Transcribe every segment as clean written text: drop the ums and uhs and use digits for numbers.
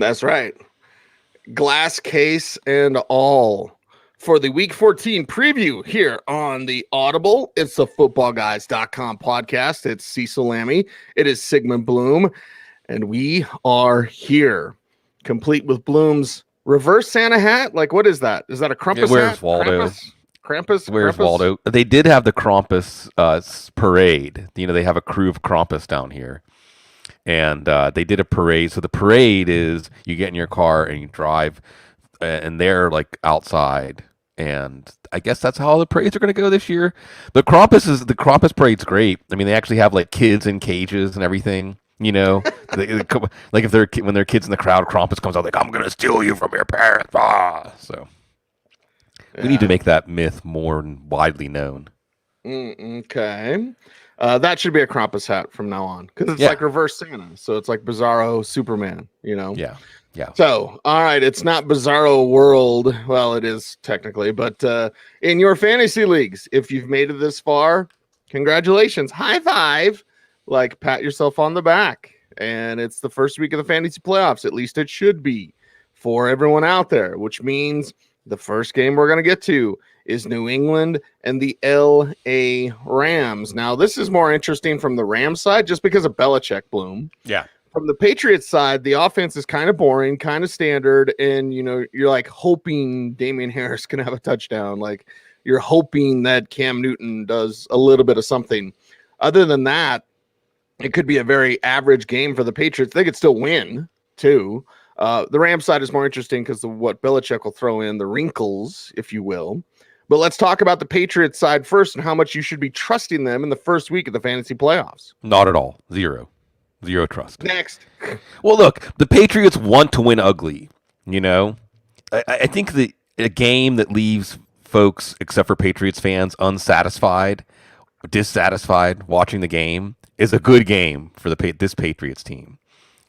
That's right. Glass case and all. For the Week 14 preview here on the Audible, it's the footballguys.com podcast. It's Cecil Lammey. It is Sigmund Bloom. And we are here, complete with Bloom's reverse Santa hat. Like, what is that? Is that a Krampus Where's hat? Waldo? Krampus? Where's Krampus? Waldo? They did have the Krampus parade. They have a crew of Krampus down here. And they did a parade. So the parade is you get in your car and you drive, and they're like outside. And I guess that's how the parades are going to go this year. The Krampus parade's great. I mean, they actually have like kids in cages and everything. Like if when they're kids in the crowd, Krampus comes out like, "I'm going to steal you from your parents." So we need to make that myth more widely known. Okay. That should be a Krampus hat from now on because it's like reverse Santa. So it's like Bizarro Superman, Yeah. So, all right, it's not Bizarro World. Well, it is technically, but in your fantasy leagues, if you've made it this far, congratulations. High five. Like, pat yourself on the back. And it's the first week of the fantasy playoffs. At least it should be for everyone out there, which means the first game we're going to get to is New England and the LA Rams. Now, this is more interesting from the Rams side just because of Belichick, Bloom. Yeah. From the Patriots side, the offense is kind of boring, kind of standard, and you're like hoping Damian Harris can have a touchdown. Like you're hoping that Cam Newton does a little bit of something. Other than that, it could be a very average game for the Patriots. They could still win too. The Rams side is more interesting because of what Belichick will throw in, the wrinkles, if you will. But let's talk about the Patriots side first and how much you should be trusting them in the first week of the fantasy playoffs. Not at all. Zero trust. Next. Well, look, the Patriots want to win ugly. I think that a game that leaves folks, except for Patriots fans, dissatisfied watching the game is a good game for this Patriots team.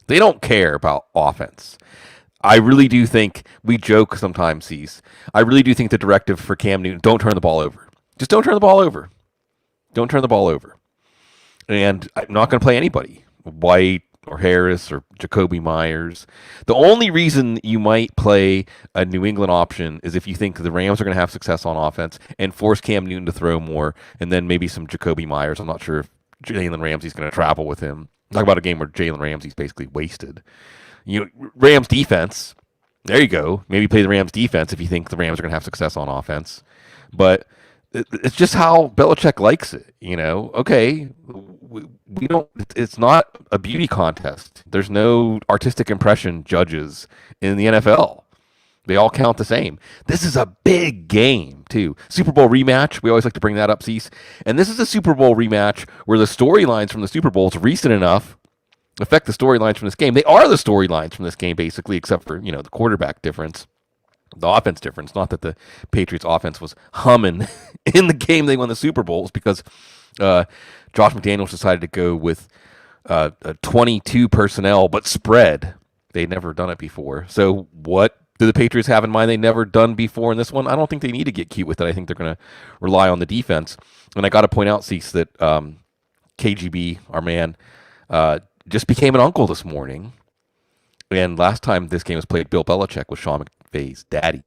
They don't care about offense. I really do think, we joke sometimes, Cease, I really do think the directive for Cam Newton, don't turn the ball over. Just don't turn the ball over. Don't turn the ball over. And I'm not going to play anybody, White or Harris or Jacoby Myers. The only reason you might play a New England option is if you think the Rams are going to have success on offense and force Cam Newton to throw more, and then maybe some Jacoby Myers. I'm not sure if Jalen Ramsey's going to travel with him. Talk about a game where Jalen Ramsey's basically wasted. Rams defense, there you go. Maybe play the Rams defense if you think the Rams are going to have success on offense. But it's just how Belichick likes it, Okay, we don't. It's not a beauty contest. There's no artistic impression judges in the NFL. They all count the same. This is a big game too. Super Bowl rematch. We always like to bring that up, Cease. And this is a Super Bowl rematch where the storylines from the Super Bowl is recent enough affect the storylines from this game. They are the storylines from this game basically, except for the quarterback difference. The offense difference, not that the Patriots offense was humming in the game they won the Super Bowls, because Josh McDaniels decided to go with 22 personnel, but spread. They'd never done it before. So what do the Patriots have in mind they never done before in this one? I don't think they need to get cute with it. I think they're going to rely on the defense. And I got to point out, Cease, that KGB, our man, just became an uncle this morning. And last time this game was played, Bill Belichick was Sean McVay's daddy.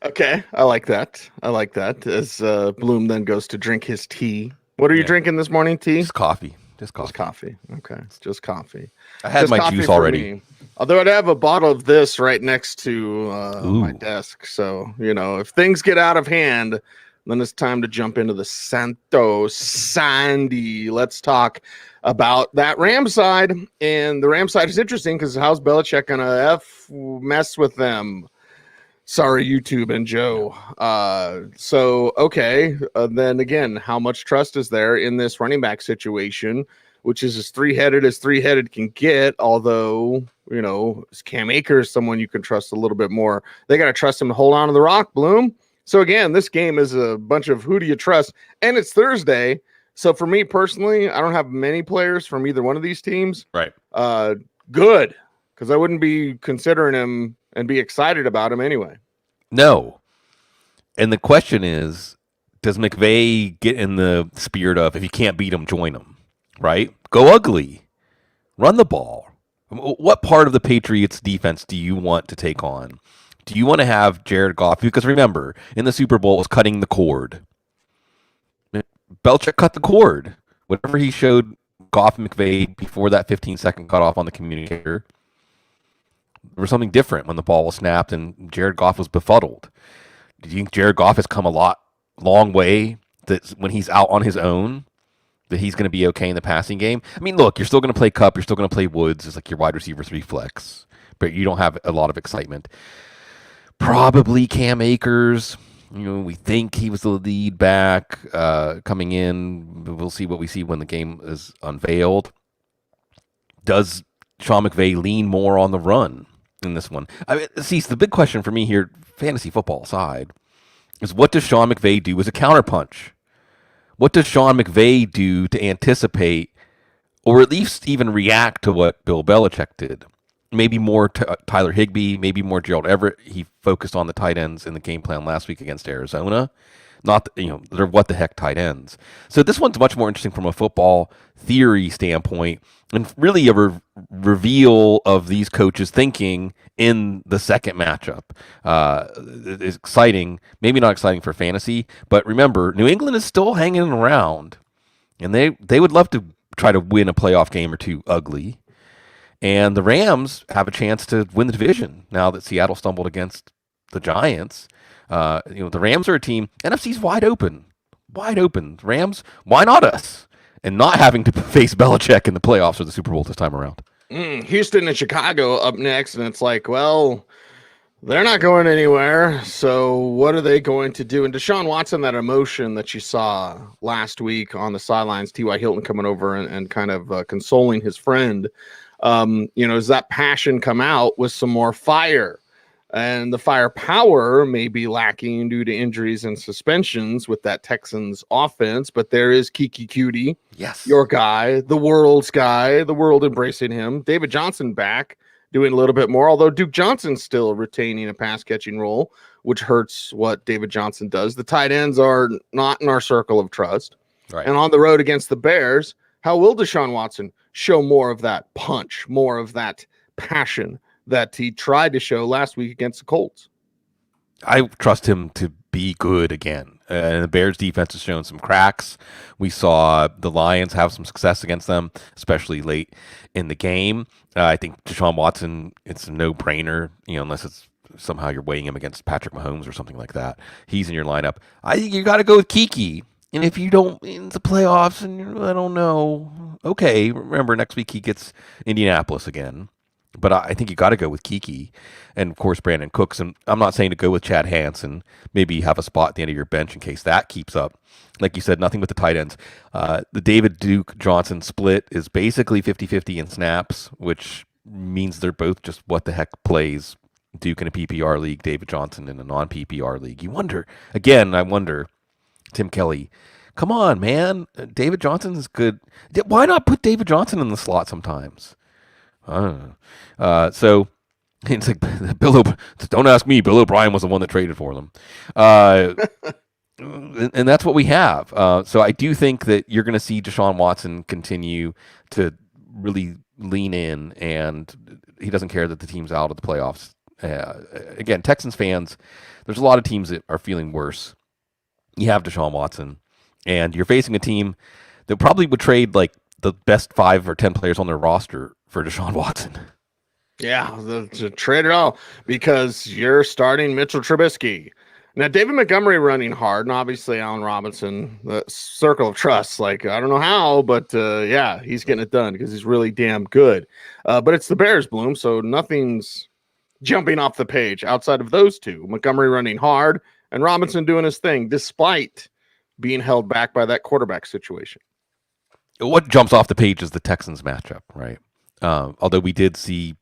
Okay, I like that. As Bloom then goes to drink his tea. What are you drinking this morning? Tea? Just coffee. Just coffee. Okay, it's just coffee. I had my juice already. Although I'd have a bottle of this right next to my desk. So, if things get out of hand, then it's time to jump into the Santo Sandy. Let's talk about that Rams side. And the Rams side is interesting because how's Belichick going to mess with them? Sorry, YouTube and Joe. Then again, how much trust is there in this running back situation, which is as three-headed can get, although, Cam Akers, someone you can trust a little bit more. They got to trust him to hold on to the rock, Bloom. So again, this game is a bunch of who do you trust? And it's Thursday. So for me personally, I don't have many players from either one of these teams. Right. Good. Because I wouldn't be considering him and be excited about him anyway. No. And the question is, does McVay get in the spirit of, if you can't beat him, join him? Right? Go ugly. Run the ball. What part of the Patriots defense do you want to take on? Do you want to have Jared Goff? Because remember, in the Super Bowl, it was cutting the cord. Belichick cut the cord. Whatever he showed Goff and McVay before that 15-second cutoff on the communicator, there was something different when the ball was snapped and Jared Goff was befuddled. Do you think Jared Goff has come long way that when he's out on his own, that he's going to be okay in the passing game? I mean, look, you're still going to play Kupp, you're still going to play Woods as like your wide receiver 3 flex, but you don't have a lot of excitement. Probably Cam Akers. We think he was the lead back coming in. We'll see what we see when the game is unveiled. Does Sean McVay lean more on the run in this one? I mean, see, the big question for me here, fantasy football aside, is what does Sean McVay do as a counterpunch? What does Sean McVay do to anticipate or at least even react to what Bill Belichick did? Maybe more Tyler Higbee, maybe more Gerald Everett. He focused on the tight ends in the game plan last week against Arizona. Not, they're what the heck tight ends. So this one's much more interesting from a football theory standpoint and really a reveal of these coaches' thinking in the second matchup. It's exciting, maybe not exciting for fantasy, but remember, New England is still hanging around, and they would love to try to win a playoff game or two ugly. And the Rams have a chance to win the division now that Seattle stumbled against the Giants. The Rams are a team. NFC's wide open. The Rams, why not us? And not having to face Belichick in the playoffs or the Super Bowl this time around. Houston and Chicago up next, and it's like, well, they're not going anywhere. So what are they going to do? And Deshaun Watson, that emotion that you saw last week on the sidelines, T.Y. Hilton coming over and kind of consoling his friend. Does that passion come out with some more fire? And the firepower may be lacking due to injuries and suspensions with that Texans offense, but there is Kiki Cutie, yes, your guy, the world's guy, the world embracing him. David Johnson back doing a little bit more, although Duke Johnson's still retaining a pass catching role, which hurts what David Johnson does. The tight ends are not in our circle of trust. Right. And on the road against the Bears, how will Deshaun Watson show more of that punch, more of that passion that he tried to show last week against the Colts? I trust him to be good again. And the Bears defense has shown some cracks. We saw the Lions have some success against them, especially late in the game. I think Deshaun Watson, it's a no-brainer, unless it's somehow you're weighing him against Patrick Mahomes or something like that. He's in your lineup. I think you got to go with Kiki. And if you don't in the playoffs, and I don't know, okay, remember next week he gets Indianapolis again. But I think you got to go with Kiki and, of course, Brandon Cooks. And I'm not saying to go with Chad Hansen. Maybe have a spot at the end of your bench in case that keeps up. Like you said, nothing with the tight ends. The David Duke Johnson split is basically 50-50 in snaps, which means they're both just what the heck plays. Duke in a PPR league, David Johnson in a non-PPR league. I wonder, Tim Kelly, come on, man. David Johnson is good. Why not put David Johnson in the slot sometimes? So it's like don't ask me. Bill O'Brien was the one that traded for them. And that's what we have. So I do think that you're going to see Deshaun Watson continue to really lean in, and he doesn't care that the team's out of the playoffs. Again, Texans fans, there's a lot of teams that are feeling worse. You have Deshaun Watson, and you're facing a team that probably would trade like the best 5 or 10 players on their roster for Deshaun Watson. Yeah, to trade it all because you're starting Mitchell Trubisky. Now, David Montgomery running hard, and obviously Allen Robinson, the circle of trust. Like, I don't know how, but yeah, he's getting it done because he's really damn good. But it's the Bears, Bloom, so nothing's jumping off the page outside of those two. Montgomery running hard and Robinson doing his thing despite being held back by that quarterback situation. What jumps off the page is the Texans matchup, right? Although we did see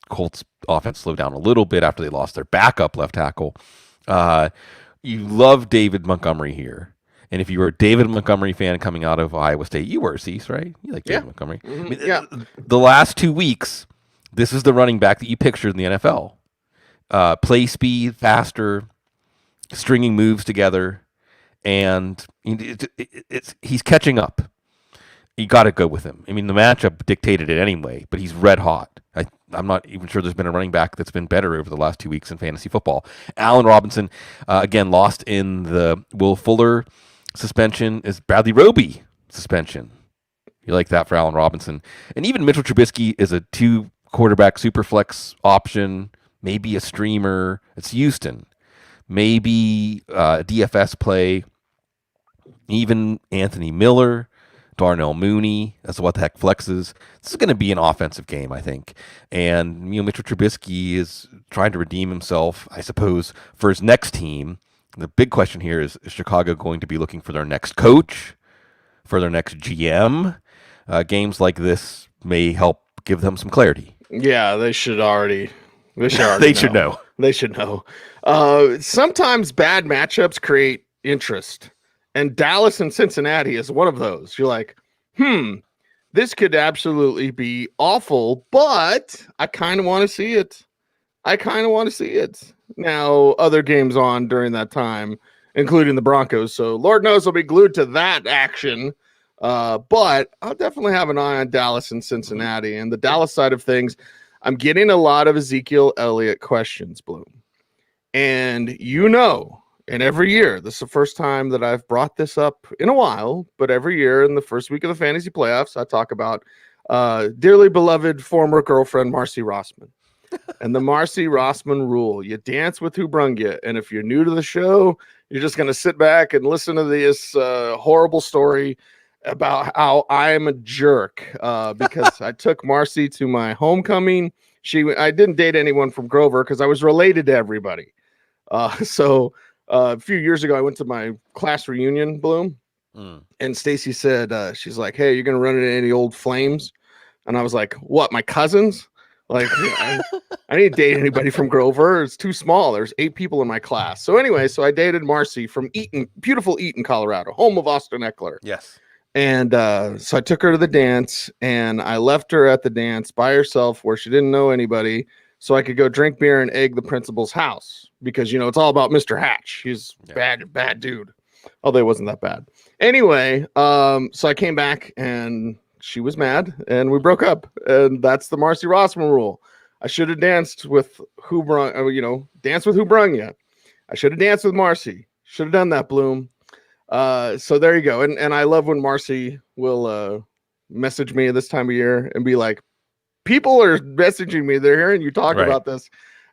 Colts offense slow down a little bit after they lost their backup left tackle. You love David Montgomery here. And if you were a David Montgomery fan coming out of Iowa State, you were, Cease, right? You like David Montgomery. Mm-hmm. I mean, the last 2 weeks, this is the running back that you pictured in the NFL. Play speed, faster, stringing moves together, and he's catching up. you got to go with him. I mean, the matchup dictated it anyway, but he's red hot. I'm not even sure there's been a running back that's been better over the last 2 weeks in fantasy football. Allen Robinson, again, lost in the Will Fuller suspension, is Bradley Roby suspension. You like that for Allen Robinson. And even Mitchell Trubisky is a 2-quarterback super flex option, maybe a streamer. It's Houston. Maybe DFS play. Even Anthony Miller, Darnell Mooney, as what the heck flexes. This is going to be an offensive game, I think. And Mitchell Trubisky is trying to redeem himself, I suppose, for his next team. The big question here is Chicago going to be looking for their next coach, for their next GM? Games like this may help give them some clarity. Yeah, they should already. They should know. They should know. Sometimes bad matchups create interest. And Dallas and Cincinnati is one of those. You're like, this could absolutely be awful, but I kind of want to see it. Now, other games on during that time, including the Broncos. So Lord knows I'll be glued to that action. But I'll definitely have an eye on Dallas and Cincinnati. And the Dallas side of things, I'm getting a lot of Ezekiel Elliott questions, Bloom. And and every year, this is the first time that I've brought this up in a while, but every year in the first week of the fantasy playoffs, I talk about dearly beloved former girlfriend Marcy Rossman. And the Marcy Rossman rule: you dance with who brung you. And if you're new to the show, you're just going to sit back and listen to this horrible story about how I'm a jerk because I took Marcy to my homecoming. I didn't date anyone from Grover because I was related to everybody. So a few years ago, I went to my class reunion, Bloom, and Stacy said, she's like, "Hey, you're going to run into any old flames?" And I was like, "What, my cousins?" Like, I didn't date anybody from Grover. It's too small. There's 8 people in my class. So anyway, I dated Marcy from beautiful Eaton, Colorado, home of Austin Eckler. Yes. And so I took her to the dance, and I left her at the dance by herself where she didn't know anybody, so I could go drink beer and egg the principal's house because, it's all about Mr. Hatch. He's bad dude. Although it wasn't that bad. Anyway, so I came back, and she was mad, and we broke up. And that's the Marcy Rossman rule. I should have danced with who brung, dance with who brung you. I should have danced with Marcy. Should have done that, Bloom. So there you go. And I love when Marcy will message me this time of year and be like, people are messaging me. They're hearing you talk about this.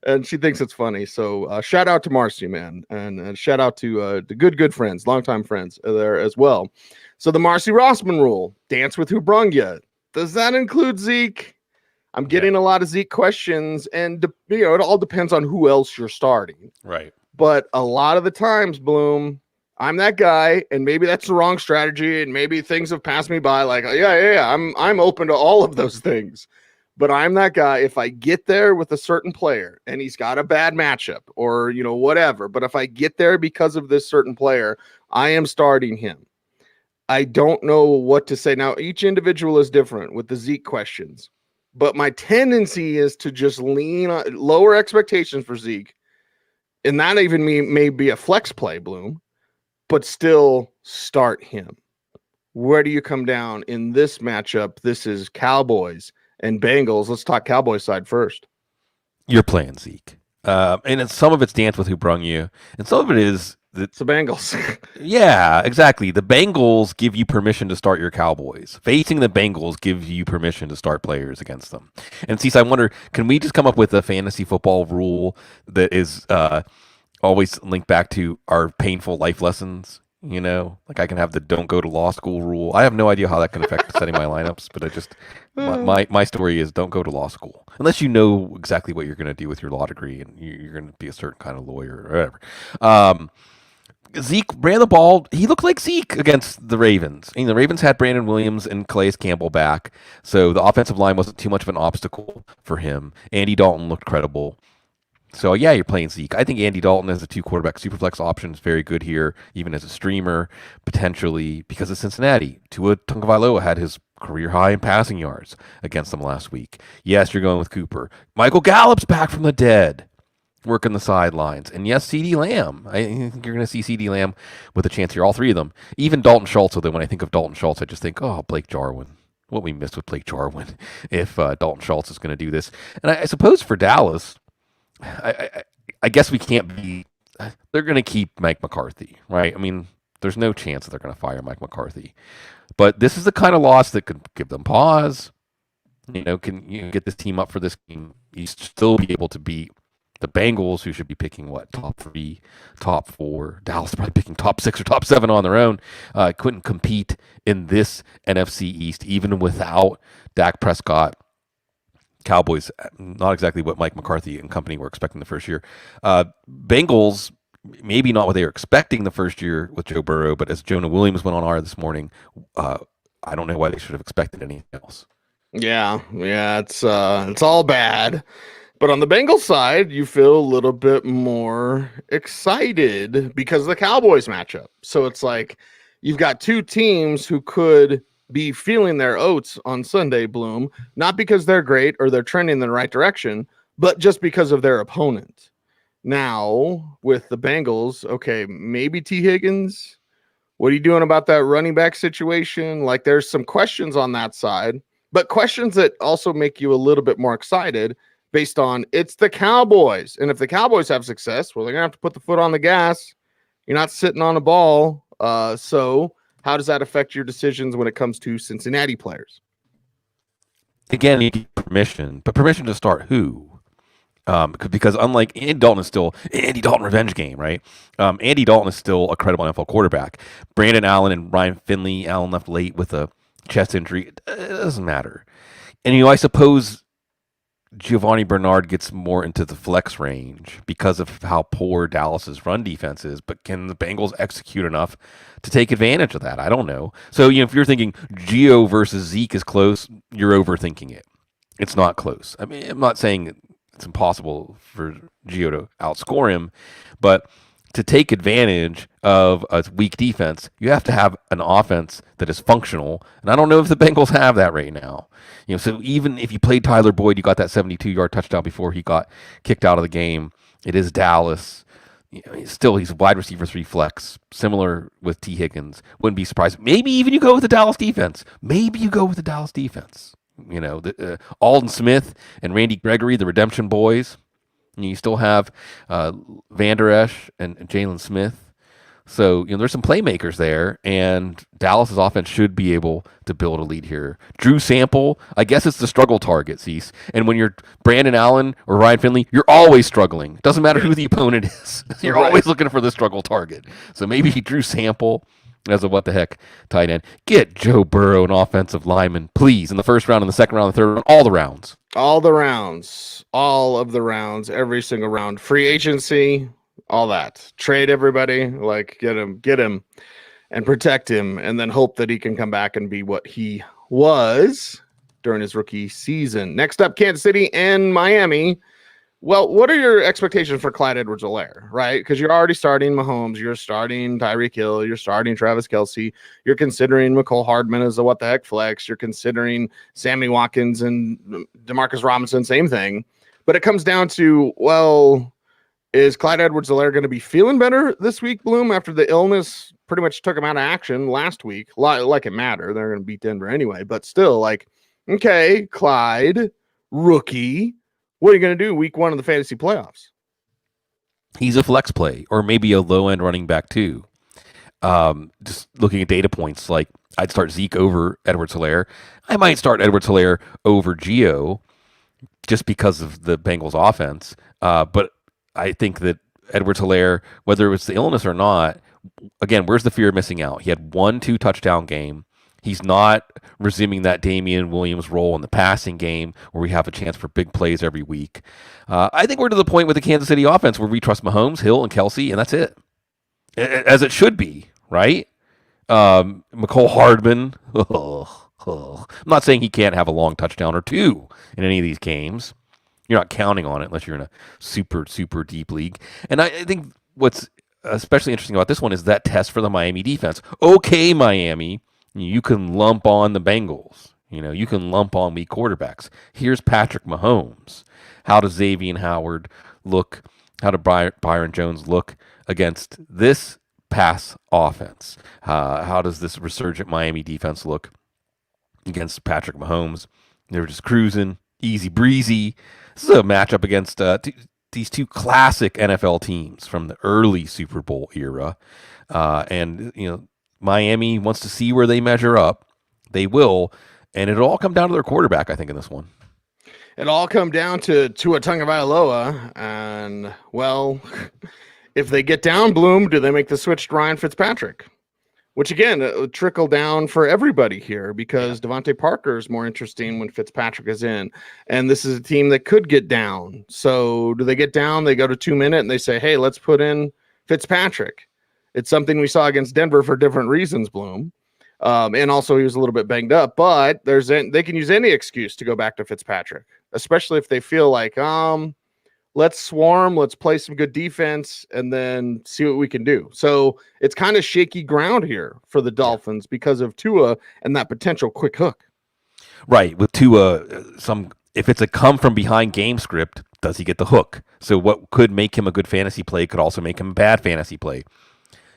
And she thinks it's funny. So shout out to Marcy, man. And shout out to the good friends, longtime friends there as well. So the Marcy Rossman rule: dance with who brung you. Does that include Zeke? I'm getting a lot of Zeke questions. And, it all depends on who else you're starting. Right. But a lot of the times, Bloom, I'm that guy, and maybe that's the wrong strategy, and maybe things have passed me by. Like, I'm open to all of those things, but I'm that guy. If I get there with a certain player and he's got a bad matchup, or whatever, but if I get there because of this certain player, I am starting him. I don't know what to say now. Each individual is different with the Zeke questions, but my tendency is to just lean on lower expectations for Zeke, and that even may be a flex play, Bloom. But still start him. Where do you come down in this matchup? This is Cowboys and Bengals. Let's talk Cowboys side first. You're playing Zeke. And some of it's dance with who brung you, and some of it is it's the Bengals. Yeah, exactly. The Bengals give you permission to start your Cowboys. Facing the Bengals gives you permission to start players against them. And Cecil, I wonder, can we just come up with a fantasy football rule that is always linked back to our painful life lessons? Like I can have the don't go to law school rule. I have no idea how that can affect setting my lineups, but I just my story is don't go to law school unless you know exactly what you're going to do with your law degree and you're going to be a certain kind of lawyer or whatever. Zeke ran the ball. He looked like Zeke against the Ravens. The Ravens had Brandon Williams and Calais Campbell back, so the offensive line wasn't too much of an obstacle for him. Andy Dalton looked credible. So, you're playing Zeke. I think Andy Dalton as a 2-quarterback superflex option is very good here, even as a streamer, potentially, because of Cincinnati. Tua Tagovailoa had his career high in passing yards against them last week. Yes, you're going with Cooper. Michael Gallup's back from the dead. working the sidelines. And yes, CeeDee Lamb. I think you're going to see CeeDee Lamb with a chance here. All three of them. Even Dalton Schultz. Although when I think of Dalton Schultz, I just think, oh, Blake Jarwin. What we missed with Blake Jarwin if Dalton Schultz is going to do this. And I suppose for Dallas, I guess we can't be. They're going to keep Mike McCarthy, right? I mean, there's no chance that they're going to fire Mike McCarthy. But this is the kind of loss that could give them pause. Can you get this team up for this game? You still be able to beat the Bengals, who should be picking what, top 3, top 4. Dallas probably picking top 6 or top 7 on their own. Couldn't compete in this NFC East even without Dak Prescott. Cowboys, not exactly what Mike McCarthy and company were expecting the first year. Bengals, maybe not what they were expecting the first year with Joe Burrow, but as Jonah Williams went on air this morning, I don't know why they should have expected anything else. Yeah, it's all bad. But on the Bengals side, you feel a little bit more excited because of the Cowboys matchup. So it's like you've got two teams who could be feeling their oats on Sunday, Bloom, not because they're great or they're trending in the right direction, but just because of their opponent. Now, with the Bengals, okay, maybe T. Higgins. What are you doing about that running back situation? Like, there's some questions on that side, but questions that also make you a little bit more excited based on it's the Cowboys. And if the Cowboys have success, well, they're going to have to put the foot on the gas. You're not sitting on a ball. So how does that affect your decisions when it comes to Cincinnati players? Again, you get permission, but permission to start who? Because unlike Andy Dalton is still Andy Dalton revenge game, right? Andy Dalton is still a credible NFL quarterback. Brandon Allen and Ryan Finley, Allen left late with a chest injury. It doesn't matter. And, I suppose Giovanni Bernard gets more into the flex range because of how poor Dallas's run defense is, but can the Bengals execute enough to take advantage of that? I don't know. So, if you're thinking Gio versus Zeke is close, you're overthinking it. It's not close. I mean, I'm not saying it's impossible for Gio to outscore him, but to take advantage of a weak defense, you have to have an offense that is functional. And I don't know if the Bengals have that right now. So even if you played Tyler Boyd, you got that 72-yard touchdown before he got kicked out of the game. It is Dallas. He's a wide receiver 3 flex, similar with T. Higgins. Wouldn't be surprised. Maybe even you go with the Dallas defense. Alden Smith and Randy Gregory, the redemption boys. You still have Van Der Esch and Jalen Smith. So, there's some playmakers there, and Dallas's offense should be able to build a lead here. Drew Sample, I guess it's the struggle target, Cease. And when you're Brandon Allen or Ryan Finley, you're always struggling. It doesn't matter who the opponent is. You're always looking for the struggle target. So maybe Drew Sample as a what-the-heck tight end. Get Joe Burrow an offensive lineman, please, in the first round, in the second round, the third round, all the rounds. All of the rounds, every single round. Free agency, all that. Trade everybody, get him, and protect him, and then hope that he can come back and be what he was during his rookie season. Next up, Kansas City and Miami. Well, what are your expectations for Clyde Edwards-Helaire, right? Because you're already starting Mahomes, you're starting Tyreek Hill, you're starting Travis Kelce, you're considering McCole Hardman as a what-the-heck flex, you're considering Sammy Watkins and Demarcus Robinson, same thing. But it comes down to, well, is Clyde Edwards-Helaire going to be feeling better this week, Bloom, after the illness pretty much took him out of action last week? Like it mattered. They're going to beat Denver anyway. But still, okay, Clyde, rookie, what are you going to do week 1 of the fantasy playoffs? He's a flex play, or maybe a low-end running back too. Just looking at data points, I'd start Zeke over Edwards-Helaire. I might start Edwards-Helaire over Gio just because of the Bengals offense. But I think that Edwards-Helaire, whether it was the illness or not, again, where's the fear of missing out? He had 1-2 touchdown game. He's not resuming that Damian Williams role in the passing game where we have a chance for big plays every week. I think we're to the point with the Kansas City offense where we trust Mahomes, Hill, and Kelce, and that's it. As it should be, right? McCole Hardman. I'm not saying he can't have a long touchdown or 2 in any of these games. You're not counting on it unless you're in a super, super deep league. And I think what's especially interesting about this one is that test for the Miami defense. Okay, Miami, you can lump on the Bengals. You can lump on weak quarterbacks. Here's Patrick Mahomes. How does Xavier Howard look How did Byron Jones look against this pass offense? How does this resurgent Miami defense look against Patrick Mahomes? They were just cruising, easy breezy. This is a matchup against these two classic NFL teams from the early Super Bowl era. And, Miami wants to see where they measure up. They will. And it'll all come down to their quarterback, I think, in this one. It'll all come down to Tua Tagovailoa. And, well, if they get down, Bloom, do they make the switch to Ryan Fitzpatrick? Which, again, it would trickle down for everybody here because Devontae Parker is more interesting when Fitzpatrick is in. And this is a team that could get down. So do they get down? They go to 2 minute and they say, hey, let's put in Fitzpatrick. It's something we saw against Denver for different reasons, Bloom. And also he was a little bit banged up. But they can use any excuse to go back to Fitzpatrick, especially if they feel like, let's swarm, let's play some good defense, and then see what we can do. So it's kind of shaky ground here for the Dolphins because of Tua and that potential quick hook. Right. With Tua, if it's a come from behind game script, does he get the hook? So what could make him a good fantasy play could also make him a bad fantasy play.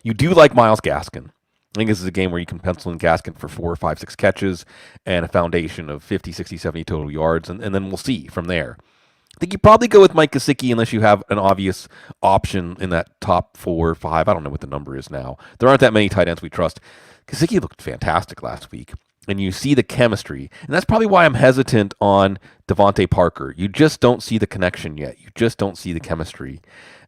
You do like Myles Gaskin. I think this is a game where you can pencil in Gaskin for 4, 5, 6 catches and a foundation of 50, 60, 70 total yards, and then we'll see from there. I think you probably go with Mike Gesicki unless you have an obvious option in that top 4 or 5. I don't know what the number is now. There aren't that many tight ends we trust. Gesicki looked fantastic last week, and you see the chemistry. And that's probably why I'm hesitant on Devontae Parker. You just don't see the connection yet. You just don't see the chemistry.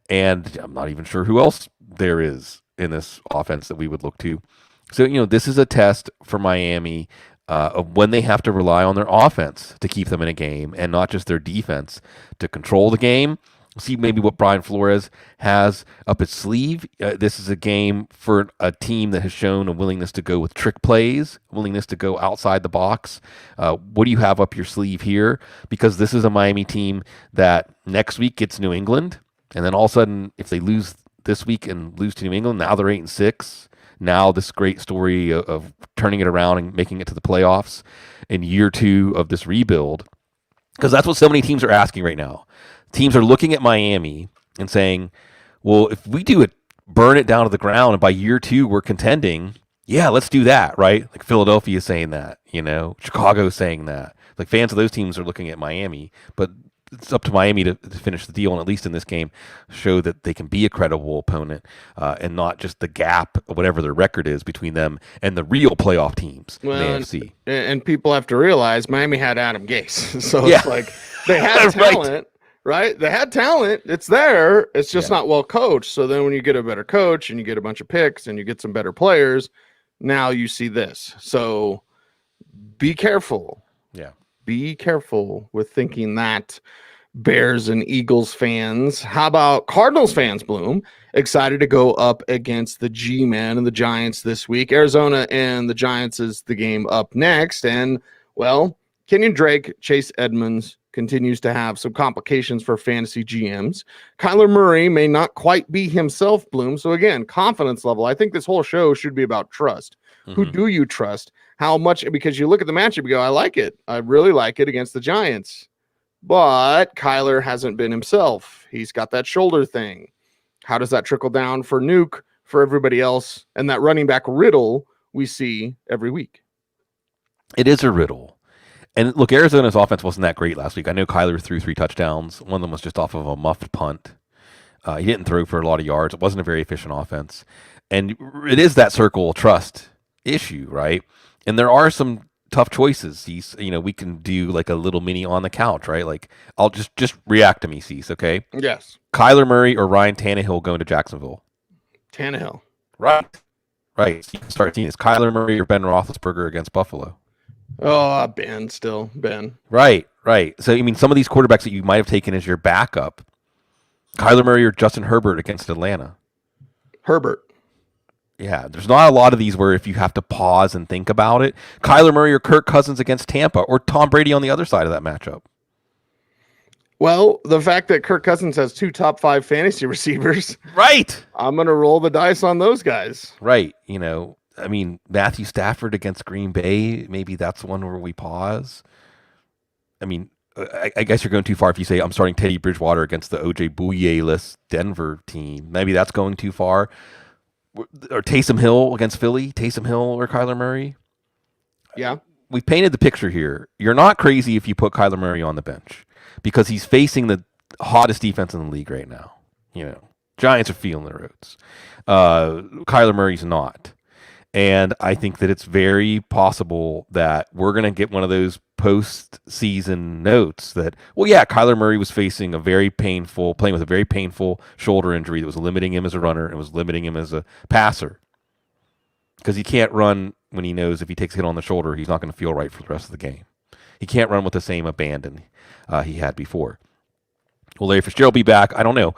And I'm not even sure who else there is in this offense that we would look to. So, this is a test for Miami of when they have to rely on their offense to keep them in a game and not just their defense to control the game. See maybe what Brian Flores has up his sleeve. This is a game for a team that has shown a willingness to go with trick plays, willingness to go outside the box. What do you have up your sleeve here? Because this is a Miami team that next week gets New England, and then all of a sudden, if they lose this week and lose to New England, now they're 8-6. Now this great story of turning it around and making it to the playoffs in year 2 of this rebuild, because that's what so many teams are asking right now. Teams are looking at Miami and saying, well, if we do it, burn it down to the ground, and by year 2 we're contending, yeah, let's do that, right? Like Philadelphia is saying that, Chicago is saying that. Like fans of those teams are looking at Miami, but it's up to Miami to finish the deal, and at least in this game, show that they can be a credible opponent and not just the gap, whatever their record is, between them and the real playoff teams in the AFC. And people have to realize Miami had Adam Gase. So it's like they had talent, right? They had talent. It's there. It's just not well coached. So then when you get a better coach and you get a bunch of picks and you get some better players, now you see this. So be careful. Yeah. Be careful with thinking that Bears and Eagles fans. How about Cardinals fans, Bloom? Excited to go up against the G-Men and the Giants this week. Arizona and the Giants is the game up next. And, well, Kenyon Drake, Chase Edmonds continues to have some complications for fantasy GMs. Kyler Murray may not quite be himself, Bloom. So, again, confidence level. I think this whole show should be about trust. Mm-hmm. Who do you trust? How much? Because you look at the matchup, you go, I like it. I really like it against the Giants. But Kyler hasn't been himself. He's got that shoulder thing. How does that trickle down for Nuke, for everybody else, and that running back riddle we see every week? It is a riddle. And look, Arizona's offense wasn't that great last week. I know Kyler threw 3 touchdowns. One of them was just off of a muffed punt. He didn't throw for a lot of yards. It wasn't a very efficient offense. And it is that circle of trust issue, right? And there are some tough choices. We can do like a little mini on the couch, right? Like I'll just react to me, Cease, okay? Yes. Kyler Murray or Ryan Tannehill going to Jacksonville? Tannehill. Right. So you can start seeing this. Kyler Murray or Ben Roethlisberger against Buffalo? Oh, Ben. Right. So, some of these quarterbacks that you might have taken as your backup, Kyler Murray or Justin Herbert against Atlanta? Herbert. Yeah, there's not a lot of these where if you have to pause and think about it. Kyler Murray or Kirk Cousins against Tampa, or Tom Brady on the other side of that matchup. Well, the fact that Kirk Cousins has 2 top 5 fantasy receivers. Right. I'm going to roll the dice on those guys. Right. Matthew Stafford against Green Bay, maybe that's one where we pause. I guess you're going too far if you say I'm starting Teddy Bridgewater against the OJ Bouye-less Denver team. Maybe that's going too far. Or Taysom Hill against Philly, Taysom Hill or Kyler Murray. Yeah. We painted the picture here. You're not crazy if you put Kyler Murray on the bench because he's facing the hottest defense in the league right now. Giants are feeling their oats. Kyler Murray's not. And I think that it's very possible that we're going to get one of those post-season notes that, well, yeah, Kyler Murray was playing with a very painful shoulder injury that was limiting him as a runner and was limiting him as a passer. Because he can't run when he knows if he takes a hit on the shoulder, he's not going to feel right for the rest of the game. He can't run with the same abandon he had before. Will Larry Fitzgerald be back? I don't know.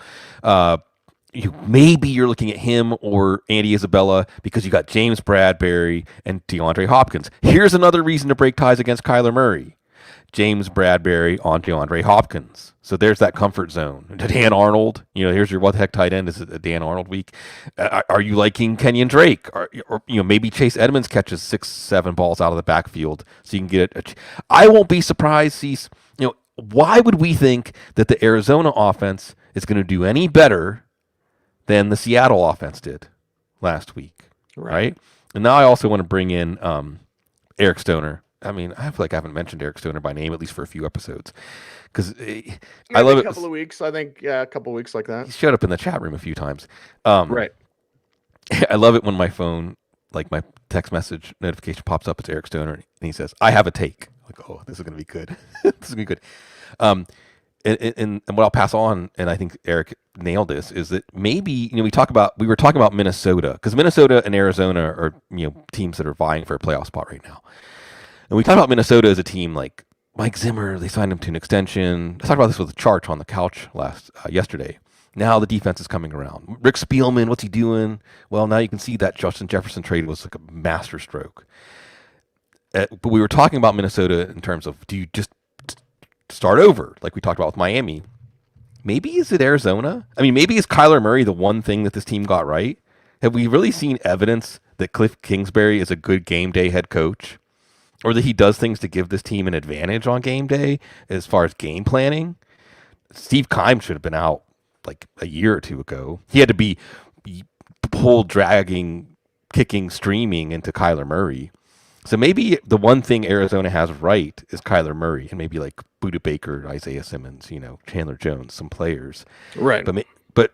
Maybe you're looking at him or Andy Isabella because you got James Bradbury and DeAndre Hopkins. Here's another reason to break ties against Kyler Murray. James Bradbury on DeAndre Hopkins. So there's that comfort zone. Dan Arnold, here's your what the heck tight end. Is it a Dan Arnold week? Are you liking Kenyon Drake? Or maybe Chase Edmonds catches 6-7 balls out of the backfield so you can get it. I won't be surprised, Cease. Why would we think that the Arizona offense is going to do any better than the Seattle offense did last week, right? And now I also want to bring in Eric Stoner. I mean, I feel like I haven't mentioned Eric Stoner by name, at least for a few episodes, because I love it. A couple of weeks, I think. Yeah, a couple of weeks like that. He showed up in the chat room a few times. Right. I love it when my phone, like my text message notification pops up. It's Eric Stoner, and he says, "I have a take." I'm like, oh, this is going to be good. This is going to be good. And what I'll pass on, and I think Eric nailed this, is that maybe we were talking about Minnesota, because Minnesota and Arizona are teams that are vying for a playoff spot right now, and we talked about Minnesota as a team like Mike Zimmer. They signed him to an extension. I talked about this with Charch on the couch yesterday. Now the defense is coming around. Rick Spielman, what's he doing? Well, now you can see that Justin Jefferson trade was like a master stroke. But we were talking about Minnesota in terms of, do you just start over, like we talked about with Miami? Maybe is it Arizona? I mean, maybe is Kyler Murray the one thing that this team got right? Have we really seen evidence that Cliff Kingsbury is a good game day head coach, or that he does things to give this team an advantage on game day as far as game planning? Steve Keim should have been out like a year or two ago. He had to be pulled, dragging, kicking, streaming into Kyler Murray. So maybe the one thing Arizona has right is Kyler Murray, and maybe like Budda Baker, Isaiah Simmons, Chandler Jones, some players. Right. But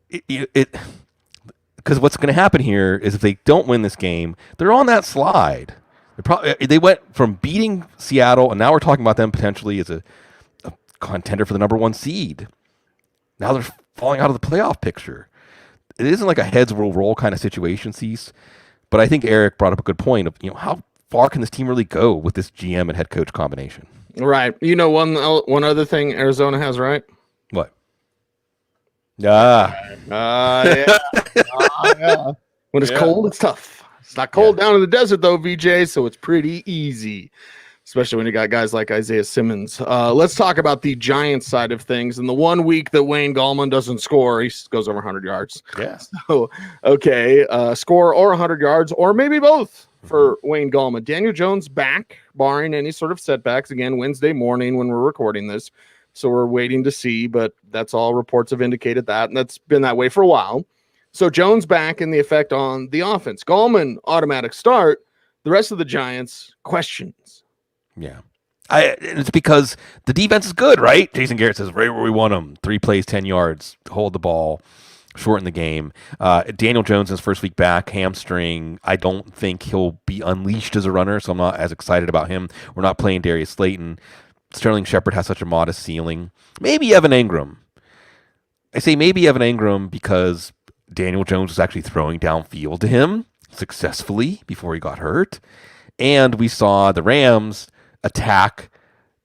it because what's going to happen here is if they don't win this game, they're on that slide. They went from beating Seattle, and now we're talking about them potentially as a contender for the number 1 seed. Now they're falling out of the playoff picture. It isn't like a heads will roll kind of situation, Cease. But I think Eric brought up a good point of, how far can this team really go with this GM and head coach combination? Right. One other thing Arizona has right. What? Yeah. Yeah. When it's cold, it's tough. It's not cold down in the desert though, VJ. So it's pretty easy, especially when you got guys like Isaiah Simmons. Let's talk about the Giants side of things. And the 1 week that Wayne Gallman doesn't score, he goes over 100 yards. Yeah. So, okay, score or 100 yards, or maybe both for Wayne Gallman. Daniel Jones back, barring any sort of setbacks. Again, Wednesday morning when we're recording this. So we're waiting to see, but that's all reports have indicated that. And that's been that way for a while. So Jones back and the effect on the offense. Gallman, automatic start. The rest of the Giants, questions. Yeah. It's because the defense is good, right? Jason Garrett says, right where we want them. 3 plays, 10 yards, hold the ball, shorten the game. Daniel Jones, his first week back, hamstring. I don't think he'll be unleashed as a runner, so I'm not as excited about him. We're not playing Darius Slayton. Sterling Shepard has such a modest ceiling. Maybe Evan Ingram. I say maybe Evan Ingram because Daniel Jones was actually throwing downfield to him successfully before he got hurt. And we saw the Rams attack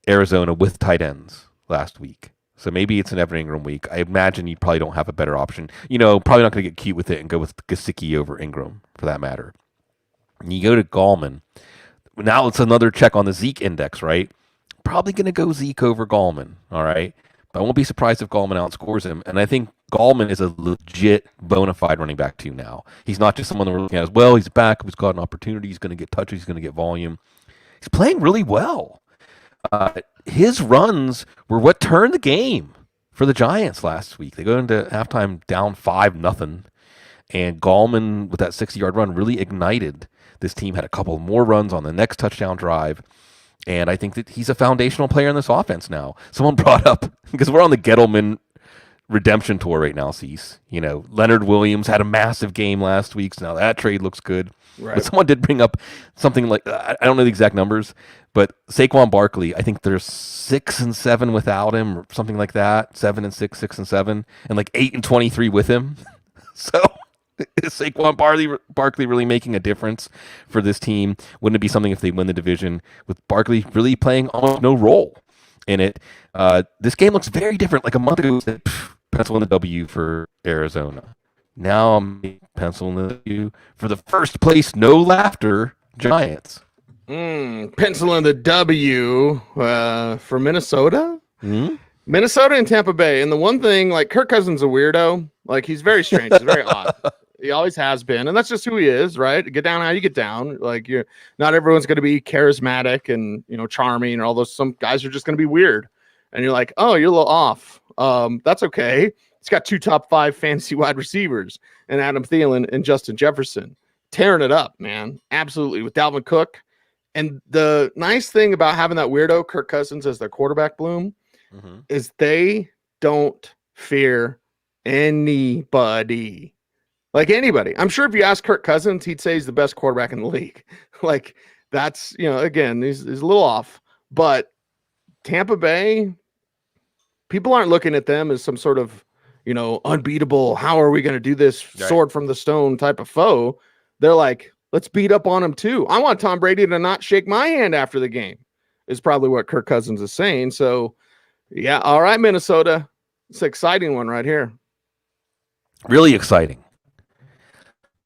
Arizona with tight ends last week. So maybe it's an Evan Ingram week. I imagine you probably don't have a better option. Probably not going to get cute with it and go with Gesicki over Ingram for that matter. And you go to Gallman. Now it's another check on the Zeke index, right? Probably going to go Zeke over Gallman, all right? But I won't be surprised if Gallman outscores him. And I think Gallman is a legit bona fide running back too now. He's not just someone that we're looking at as, well, he's back, he's got an opportunity, he's going to get touches, he's going to get volume. He's playing really well. His runs were what turned the game for the Giants last week. They go into halftime down 5-0, and Gallman with that 60-yard run really ignited this team. Had a couple more runs on the next touchdown drive. And I think that he's a foundational player in this offense now. Someone brought up, because we're on the Gettleman redemption tour right now, Cease. Leonard Williams had a massive game last week, so now that trade looks good. Right. But someone did bring up something like, I don't know the exact numbers, but Saquon Barkley, I think there's 6-7 without him, or something like that. 7-6, 6-7, and like 8-23 with him. So is Saquon Barkley really making a difference for this team? Wouldn't it be something if they win the division with Barkley really playing almost no role in it? This game looks very different. Like a month ago, pencil in the W for Arizona. Now I'm pencil in the W for the first place, no laughter, Giants. Pencil in the W for Minnesota? Mm-hmm. Minnesota and Tampa Bay. And the one thing, like, Kirk Cousins is a weirdo. Like, he's very strange. He's very odd. He always has been. And that's just who he is, right? Get down how you get down. Like, not everyone's going to be charismatic and, charming and all those. Some guys are just going to be weird. And you're like, oh, you're a little off. That's okay. He's got 2 top 5 fantasy wide receivers and Adam Thielen and Justin Jefferson tearing it up, man. Absolutely. With Dalvin Cook. And the nice thing about having that weirdo Kirk Cousins as their quarterback, Bloom, is they don't fear anybody. Like anybody. I'm sure if you ask Kirk Cousins, he'd say he's the best quarterback in the league. Like, that's, again, he's a little off. But Tampa Bay, people aren't looking at them as some sort of, unbeatable, how are we going to do this sword from the stone type of foe. They're like, let's beat up on him too. I want Tom Brady to not shake my hand after the game, is probably what Kirk Cousins is saying. So, yeah, all right, Minnesota. It's an exciting one right here. Really exciting.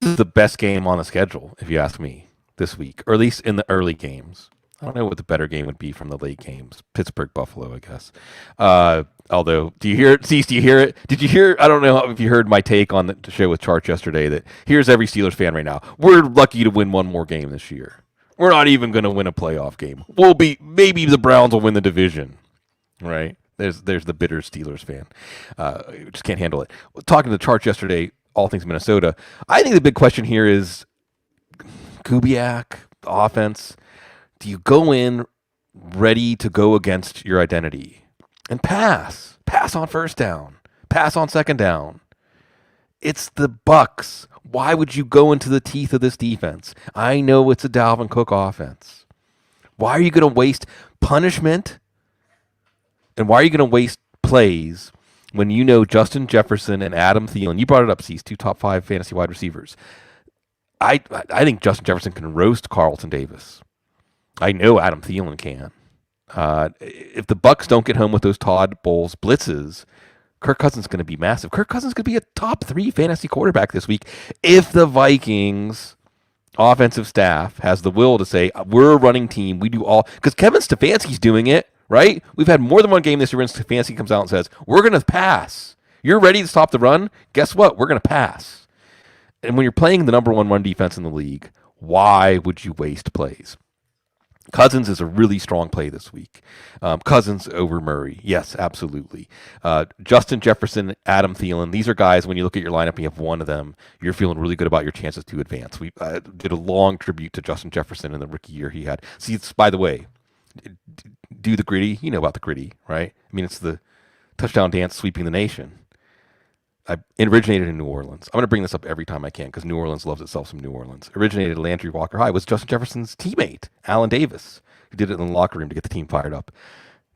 This is the best game on the schedule, if you ask me, this week, or at least in the early games. I don't know what the better game would be from the late games. Pittsburgh, Buffalo, I guess. Although, do you hear it? Cease, do you hear it? Did you hear? I don't know if you heard my take on the show with Charts yesterday, that here's every Steelers fan right now. We're lucky to win one more game this year. We're not even going to win a playoff game. Maybe the Browns will win the division, right? There's the bitter Steelers fan. Just can't handle it. Talking to Charts yesterday, all things Minnesota, I think the big question here is Kubiak, the offense. Do you go in ready to go against your identity and pass on first down, pass on second down? It's the Bucs. Why would you go into the teeth of this defense? I know it's a Dalvin Cook offense. Why are you going to waste punishment? And why are you going to waste plays when you know Justin Jefferson and Adam Thielen? You brought it up, Cease, 2 top 5 fantasy wide receivers. I think Justin Jefferson can roast Carlton Davis. I know Adam Thielen can. If the Bucs don't get home with those Todd Bowles blitzes, Kirk Cousins is going to be massive. Kirk Cousins is going to be a top 3 fantasy quarterback this week if the Vikings offensive staff has the will to say, we're a running team. We do all, because Kevin Stefanski's doing it, right? We've had more than one game this year when Stefanski comes out and says, we're going to pass. You're ready to stop the run? Guess what? We're going to pass. And when you're playing the number 1 run defense in the league, why would you waste plays? Cousins is a really strong play this week. Cousins over Murray. Yes, absolutely. Justin Jefferson, Adam Thielen. These are guys, when you look at your lineup and you have one of them, you're feeling really good about your chances to advance. We did a long tribute to Justin Jefferson in the rookie year he had. See, by the way, do the gritty. You know about the gritty, right? I mean, it's the touchdown dance sweeping the nation. I originated in New Orleans. I'm going to bring this up every time I can because New Orleans loves itself some New Orleans. Originated at Landry Walker High. Was Justin Jefferson's teammate, Alan Davis, who did it in the locker room to get the team fired up.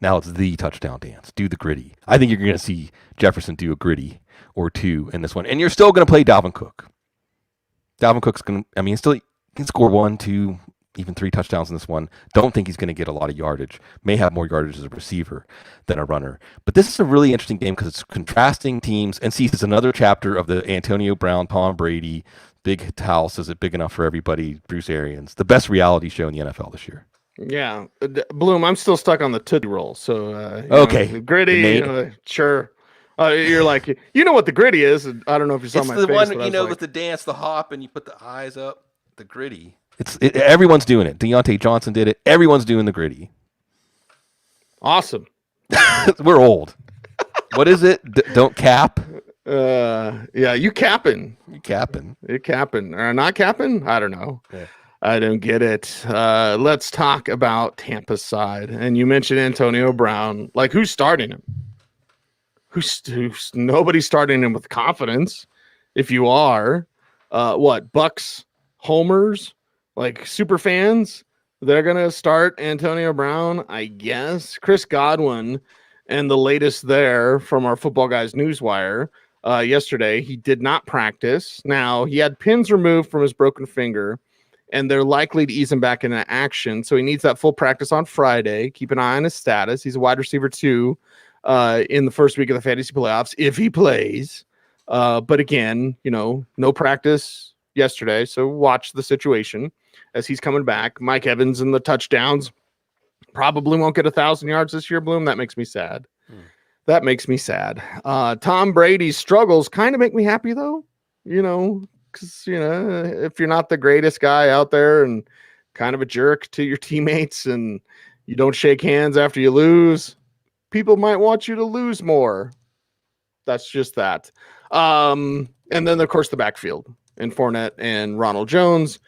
Now it's the touchdown dance. Do the gritty. I think you're going to see Jefferson do a gritty or 2 in this one. And you're still going to play Dalvin Cook. Dalvin Cook's going to, he can score 1, 2, even 3 touchdowns in this one. Don't think he's going to get a lot of yardage. May have more yardage as a receiver than a runner. But this is a really interesting game because it's contrasting teams. And see, it's another chapter of the Antonio Brown, Tom Brady, big house. Is it big enough for everybody? Bruce Arians, the best reality show in the NFL this year. Yeah. Bloom, I'm still stuck on the Tootsie Roll. So, okay. Gritty, sure. You're like, you know what the gritty is. I don't know if you saw my face. It's the one, with the dance, the hop, and you put the eyes up, the gritty. Everyone's doing it. Deontay Johnson did it. Everyone's doing the gritty. Awesome. We're old. What is it? Don't cap. Yeah, you capping. You capping. You capping. Or not capping? I don't know. Yeah. I don't get it. Let's talk about Tampa's side. And you mentioned Antonio Brown. Like, who's starting him? Who's nobody's starting him with confidence. If you are, what, Bucks homers, like super fans, they're gonna start Antonio Brown, I guess. Chris Godwin, and the latest there from our Football Guys Newswire yesterday, he did not practice. Now he had pins removed from his broken finger, and they're likely to ease him back into action. So he needs that full practice on Friday. Keep an eye on his status. He's a wide receiver too. In the first week of the fantasy playoffs, if he plays. But again, no practice yesterday, so watch the situation as he's coming back. Mike Evans and the touchdowns probably won't get 1,000 yards this year, Bloom. That makes me sad. That makes me sad. Tom Brady's struggles kind of make me happy, though, because, if you're not the greatest guy out there and kind of a jerk to your teammates and you don't shake hands after you lose, people might want you to lose more. That's just that. And then, of course, the backfield and Fournette and Ronald Jones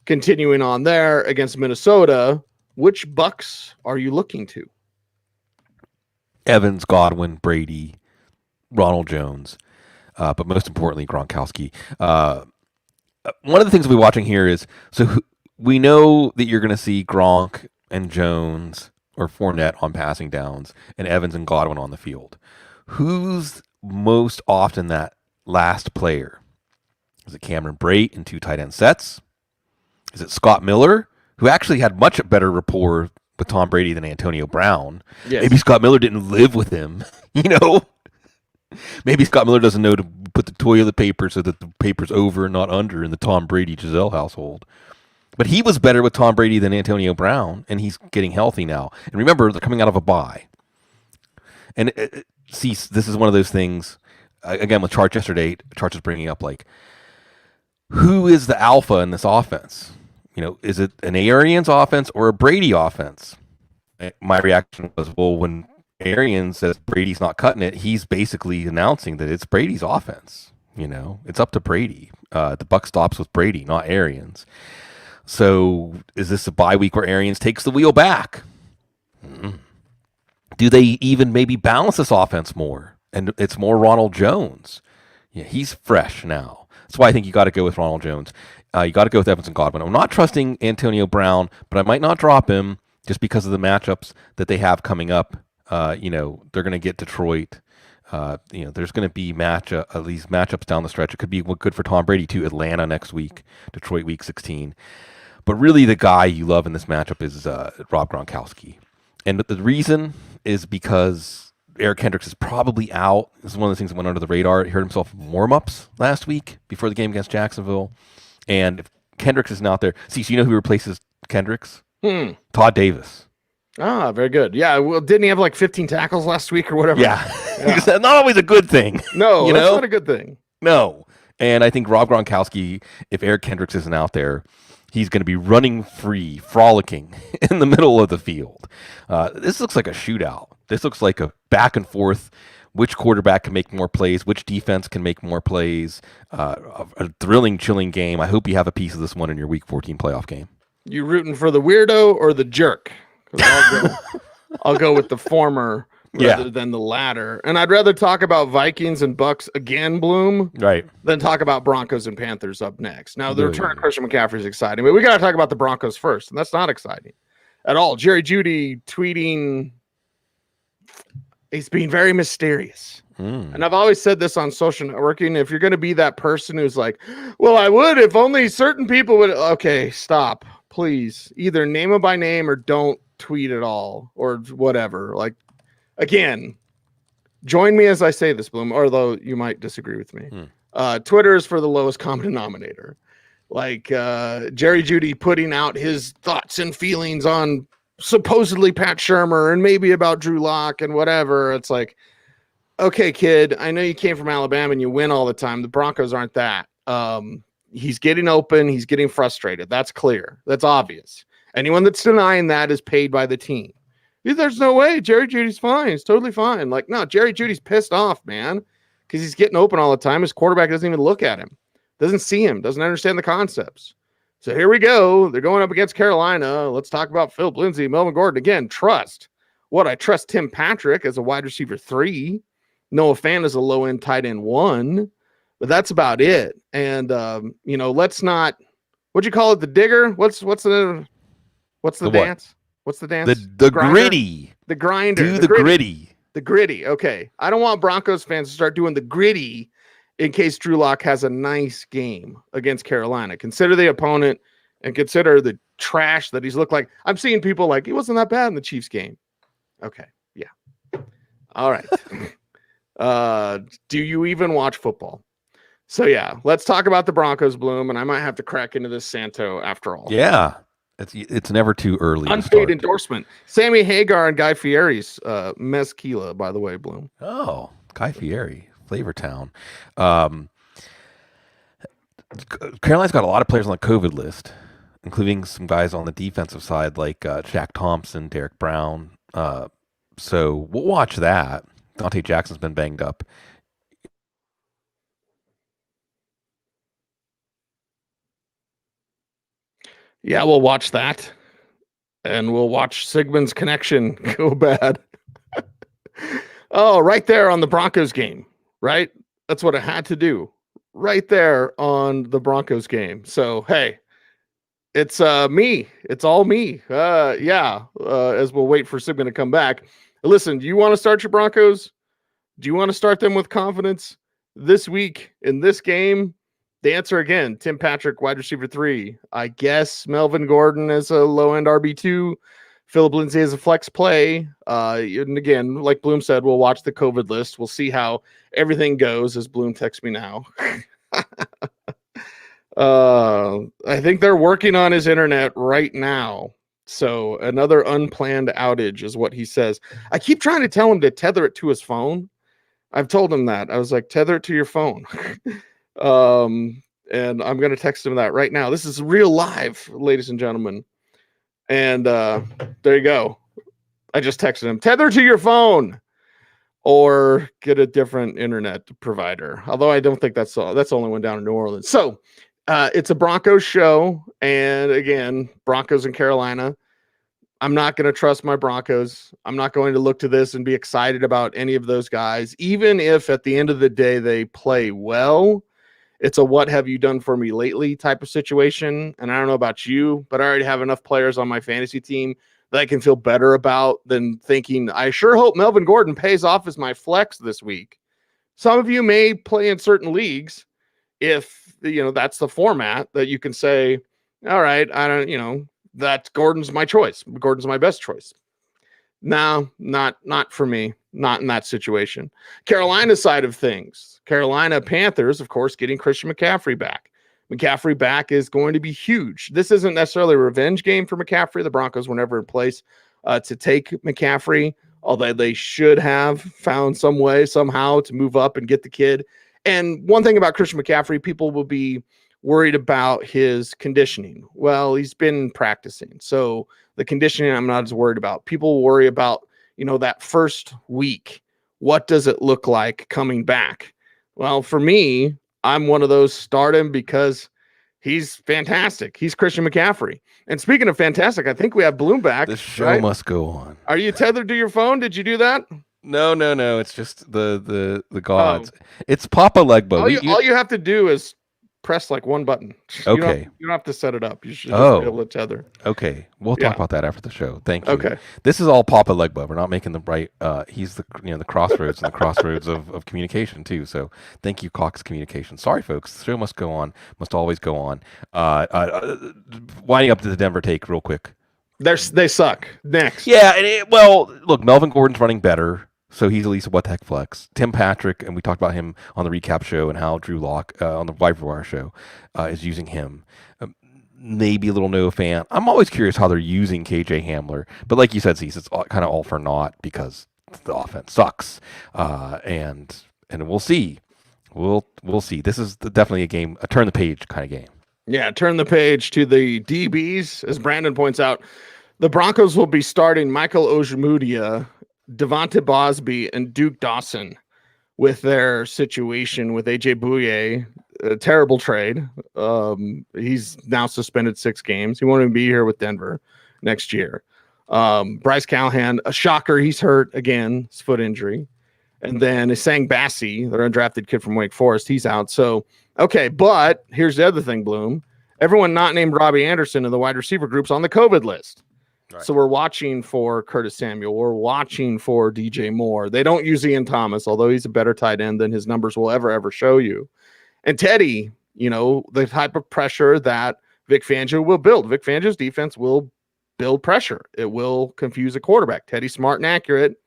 continuing on there against Minnesota. Which Bucks are you looking to? Evans, Godwin, Brady, Ronald Jones, but most importantly, Gronkowski. One of the things we're watching here is, so we know that you're going to see Gronk and Jones or Fournette on passing downs, and Evans and Godwin on the field. Who's most often that last player? Is it Cameron Brate in 2 tight end sets? Is it Scott Miller, who actually had much better rapport with Tom Brady than Antonio Brown? Yes. Maybe Scott Miller didn't live with him, Maybe Scott Miller doesn't know to put the toilet paper so that the paper's over and not under in the Tom Brady-Giselle household. But he was better with Tom Brady than Antonio Brown, and he's getting healthy now. And remember, they're coming out of a bye. And see, this is one of those things, again, with Charts yesterday, Charts is bringing up, like, who is the alpha in this offense? Is it an Arians offense or a Brady offense? My reaction was, well, when Arians says Brady's not cutting it, he's basically announcing that it's Brady's offense. It's up to Brady. The buck stops with Brady, not Arians. So is this a bye week where Arians takes the wheel back? Do they even maybe balance this offense more? And it's more Ronald Jones. Yeah, he's fresh now. That's why I think you got to go with Ronald Jones. You got to go with Evans and Godwin. I'm not trusting Antonio Brown, but I might not drop him just because of the matchups that they have coming up. They're going to get Detroit. There's going to be these matchups down the stretch. It could be good for Tom Brady too. Atlanta next week, Detroit week 16. But really, the guy you love in this matchup is Rob Gronkowski. And the reason is because Eric Kendricks is probably out. This is one of the things that went under the radar. He hurt himself in warm-ups last week before the game against Jacksonville. And if Kendricks isn't out there, so you know who replaces Kendricks? Todd Davis. Ah, very good. Yeah, well, didn't he have like 15 tackles last week or whatever? Yeah. Not always a good thing. No, that's not a good thing. No. And I think Rob Gronkowski, if Eric Kendricks isn't out there, he's going to be running free, frolicking in the middle of the field. This looks like a shootout. This looks like a back and forth. Which quarterback can make more plays? Which defense can make more plays? A thrilling, chilling game. I hope you have a piece of this one in your Week 14 playoff game. You rooting for the weirdo or the jerk? I'll go with the former rather than the latter. And I'd rather talk about Vikings and Bucks again, Bloom, than talk about Broncos and Panthers up next. Now, the return of Christian McCaffrey is exciting, but we got to talk about the Broncos first, and that's not exciting at all. Jerry Jeudy tweeting, he's being very mysterious. And I've always said this on social networking, if you're going to be that person who's like, well, I would if only certain people would. Okay, stop, please. Either name them by name or don't tweet at all or whatever. Like, again, join me as I say this, Bloom, although you might disagree with me. Twitter is for the lowest common denominator. Like Jerry Jeudy putting out his thoughts and feelings on supposedly Pat Shurmur and maybe about Drew Lock and whatever. It's like, okay, kid, I know you came from Alabama and you win all the time. The Broncos aren't that. He's getting open. He's getting frustrated. That's clear. That's obvious. Anyone that's denying that is paid by the team. There's no way. Jerry Judy's fine. He's totally fine. Like, no, Jerry Judy's pissed off, man, because he's getting open all the time. His quarterback doesn't even look at him, doesn't see him, doesn't understand the concepts. So here we go. They're going up against Carolina. Let's talk about Philip Lindsay, Melvin Gordon. Again, trust. What? I trust Tim Patrick as a wide receiver 3. Noah Fant as a low-end tight end 1. But that's about it. And, let's not – what'd you call it, the digger? What's the dance? What? What's the dance? The gritty. The grinder. Do the gritty. The gritty. Okay. I don't want Broncos fans to start doing the gritty in case Drew Lock has a nice game against Carolina. Consider the opponent and consider the trash that he's looked like. I'm seeing people like, he wasn't that bad in the Chiefs game. Okay. Yeah. All right. Do you even watch football? So, yeah, let's talk about the Broncos, Bloom, and I might have to crack into this Santo after all. Yeah. It's never too early. Unpaid endorsement. Sammy Hagar and Guy Fieri's mezquila, by the way, Bloom. Oh, Guy Fieri, Flavortown. Carolina's got a lot of players on the COVID list, including some guys on the defensive side like Shaq Thompson, Derek Brown. So we'll watch that. Dante Jackson's been banged up. Yeah, we'll watch that. And we'll watch Sigmund's connection go bad. Oh, right there on the Broncos game, right? That's what it had to do. Right there on the Broncos game. So, hey, it's me. It's all me. As we'll wait for Sigmund to come back. Listen, do you want to start your Broncos? Do you want to start them with confidence this week in this game? The answer again, Tim Patrick, wide receiver 3. I guess Melvin Gordon as a low-end RB2. Philip Lindsay as a flex play. And again, like Bloom said, we'll watch the COVID list. We'll see how everything goes as Bloom texts me now. I think they're working on his internet right now. So another unplanned outage is what he says. I keep trying to tell him to tether it to his phone. I've told him that. I was like, tether it to your phone. And I'm going to text him that right now. This is real live, ladies and gentlemen. And there you go. I just texted him, tether to your phone or get a different internet provider. Although I don't think that's only one down in New Orleans. So it's a Broncos show. And again, Broncos in Carolina. I'm not going to trust my Broncos. I'm not going to look to this and be excited about any of those guys, even if at the end of the day they play well. It's a what have you done for me lately type of situation. And I don't know about you, but I already have enough players on my fantasy team that I can feel better about than thinking, I sure hope Melvin Gordon pays off as my flex this week. Some of you may play in certain leagues if, that's the format that you can say, all right, I don't, that Gordon's my choice. Gordon's my best choice. No, not for me. Not in that situation. Carolina side of things. Carolina Panthers, of course, getting Christian McCaffrey back. McCaffrey back is going to be huge. This isn't necessarily a revenge game for McCaffrey. The Broncos were never in place to take McCaffrey, although they should have found some way somehow to move up and get the kid. And one thing about Christian McCaffrey, people will be worried about his conditioning. Well, he's been practicing. So the conditioning I'm not as worried about. People worry about, that first week. What does it look like coming back? Well, for me, I'm one of those start him because he's fantastic. He's Christian McCaffrey. And speaking of fantastic, I think we have Bloom back. The show must go on. Are you tethered to your phone? Did you do that? No. It's just the gods. Oh. It's Papa Legba. All you have to do is press like one button. Okay. You don't have to set it up. You should just be able to tether. Okay. We'll talk about that after the show. Thank you. Okay. This is all Papa Legba. We're not making the right he's the crossroads and the crossroads of communication too. So thank you, Cox Communication. Sorry folks, the show must go on, must always go on. Winding up to the Denver take real quick. They suck. Next. Yeah, look, Melvin Gordon's running better. So he's at least a what the heck flex. Tim Patrick, and we talked about him on the recap show and how Drew Lock on the waiver wire show is using him. Maybe a little Noah Fant. I'm always curious how they're using KJ Hamler. But like you said, Cecil, it's kind of all for naught because the offense sucks. And we'll see. We'll see. This is definitely a turn the page kind of game. Yeah, turn the page to the DBs, as Brandon points out. The Broncos will be starting Michael Ojemudia, Devonta Bosby, and Duke Dawson with their situation with AJ Bouye. A terrible trade. He's now suspended 6 games. He won't even be here with Denver next year. Bryce Callahan, a shocker. He's hurt again, his foot injury. And then Isang Bassi, their undrafted kid from Wake Forest, he's out. So, okay, but here's the other thing, Bloom. Everyone not named Robbie Anderson in the wide receiver group's on the COVID list. Right. So we're watching for Curtis Samuel. We're watching for DJ Moore. They don't use Ian Thomas, although he's a better tight end than his numbers will ever show you. And Teddy, the type of pressure that Vic Fangio will build. Vic Fangio's defense will build pressure. It will confuse a quarterback. Teddy's smart and accurate.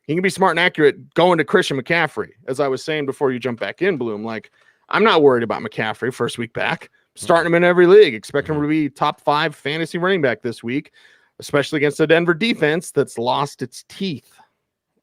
He can be smart and accurate going to Christian McCaffrey. As I was saying before you jump back in, Bloom, like, I'm not worried about McCaffrey first week back. Starting him in every league. Expect him to be top 5 fantasy running back this week, especially against the Denver defense that's lost its teeth.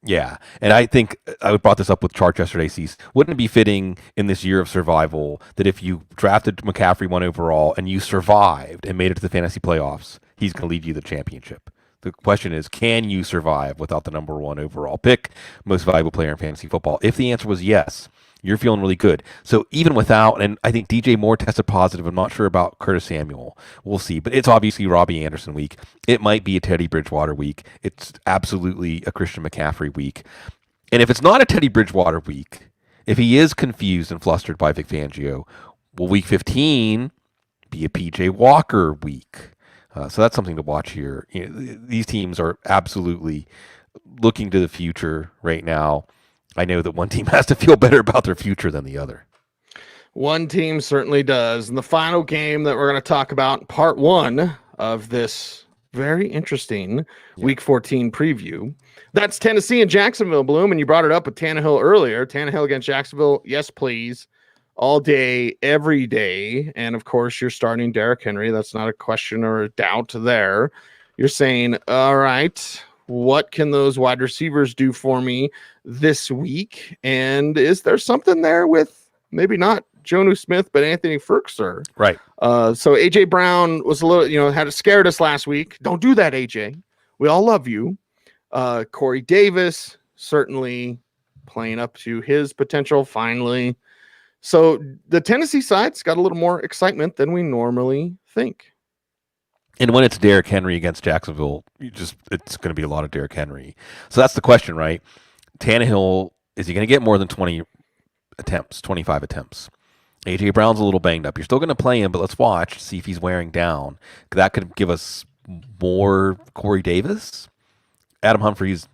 Yeah, and I think I brought this up with Chark yesterday, Cease. Wouldn't it be fitting in this year of survival that if you drafted McCaffrey 1 overall and you survived and made it to the fantasy playoffs, he's going to lead you the championship? The question is, can you survive without the number 1 overall pick, most valuable player in fantasy football? If the answer was yes, you're feeling really good. So even without, and I think DJ Moore tested positive. I'm not sure about Curtis Samuel. We'll see. But it's obviously Robbie Anderson week. It might be a Teddy Bridgewater week. It's absolutely a Christian McCaffrey week. And if it's not a Teddy Bridgewater week, if he is confused and flustered by Vic Fangio, will week 15 be a PJ Walker week? So that's something to watch here. These teams are absolutely looking to the future right now. I know that one team has to feel better about their future than the other. One team certainly does. And the final game that we're going to talk about, part 1 of this very interesting Week 14 preview, that's Tennessee and Jacksonville, Bloom. And you brought it up with Tannehill earlier. Tannehill against Jacksonville, yes, please. All day, every day. And, of course, you're starting Derrick Henry. That's not a question or a doubt there. You're saying, all right, what can those wide receivers do for me this week? And is there something there with maybe not Jonnu Smith, but Anthony Ferguson? Right. So AJ Brown was a little, had scared us last week. Don't do that, AJ. We all love you. Corey Davis certainly playing up to his potential finally. So the Tennessee side's got a little more excitement than we normally think. And when it's Derrick Henry against Jacksonville, it's going to be a lot of Derrick Henry. So that's the question, right? Tannehill, is he going to get more than 20 attempts, 25 attempps? A.J. Brown's a little banged up. You're still going to play him, but let's watch, see if he's wearing down. That could give us more Corey Davis. Adam Humphries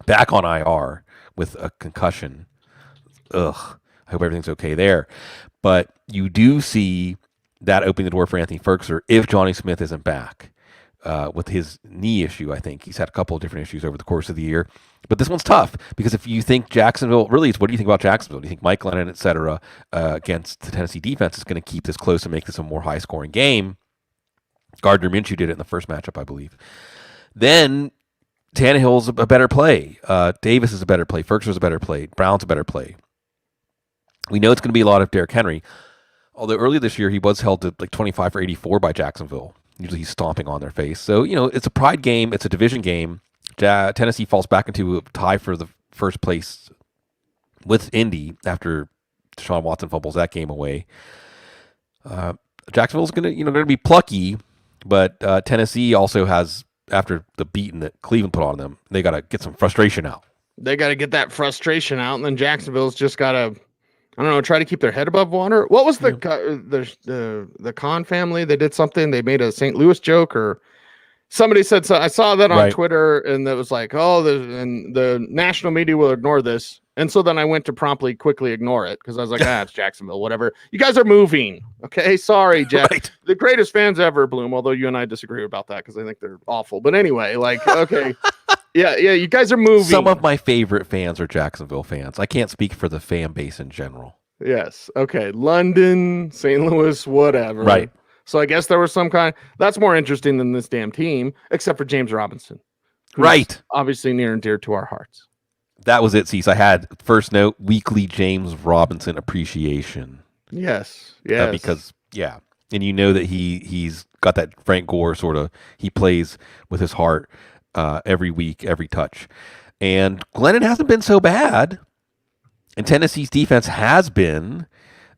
back on IR with a concussion. Ugh. I hope everything's okay there. But you do see that opening the door for Anthony Ferguson if Johnny Smith isn't back with his knee issue. I think he's had a couple of different issues over the course of the year. But this one's tough because if you think Jacksonville, really, what do you think about Jacksonville? Do you think Mike Lennon, et cetera, against the Tennessee defense is going to keep this close and make this a more high-scoring game? Gardner Minshew did it in the first matchup, I believe. Then Tannehill's a better play. Davis is a better play. Ferguson's a better play. Brown's a better play. We know it's going to be a lot of Derrick Henry. Although earlier this year, he was held to like 25 for 84 by Jacksonville. Usually he's stomping on their face. So, it's a pride game. It's a division game. Tennessee falls back into a tie for the first place with Indy after Deshaun Watson fumbles that game away. Jacksonville's going to be plucky, but Tennessee also has, after the beating that Cleveland put on them, they got to get some frustration out. They got to get that frustration out, and then Jacksonville's just got to, try to keep their head above water. What was the Khan family? They did something. They made a St. Louis joke, or somebody said so. I saw that on Twitter, and it was like, the national media will ignore this. And so then I went to quickly ignore it because I was like, it's Jacksonville, whatever. You guys are moving. Okay, sorry, Jack. Right. The greatest fans ever, Bloom, although you and I disagree about that because I think they're awful. But anyway, okay. Yeah, you guys are moving. Some of my favorite fans are Jacksonville fans. I can't speak for the fan base in general. Yes. Okay. London, St. Louis, whatever. Right. So I guess there was some kind. That's more interesting than this damn team, except for James Robinson. Right. Obviously near and dear to our hearts. That was it, Cease. I had, first note, weekly James Robinson appreciation. Yes. Yes. Because, and you know that he's got that Frank Gore sort of, he plays with his heart every week, every touch. And Glennon hasn't been so bad, and Tennessee's defense has been.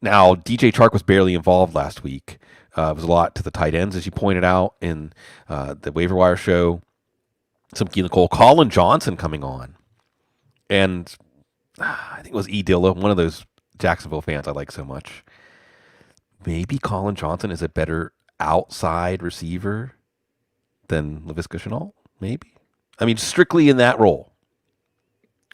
Now, DJ Chark was barely involved last week. It was a lot to the tight ends, as you pointed out in the waiver wire show. Some Keelan Cole, Colin Johnson coming on, and I think it was E. Dilla, one of those Jacksonville fans I like so much. Maybe Colin Johnson is a better outside receiver than Laviska Shenault. Maybe. I mean, strictly in that role.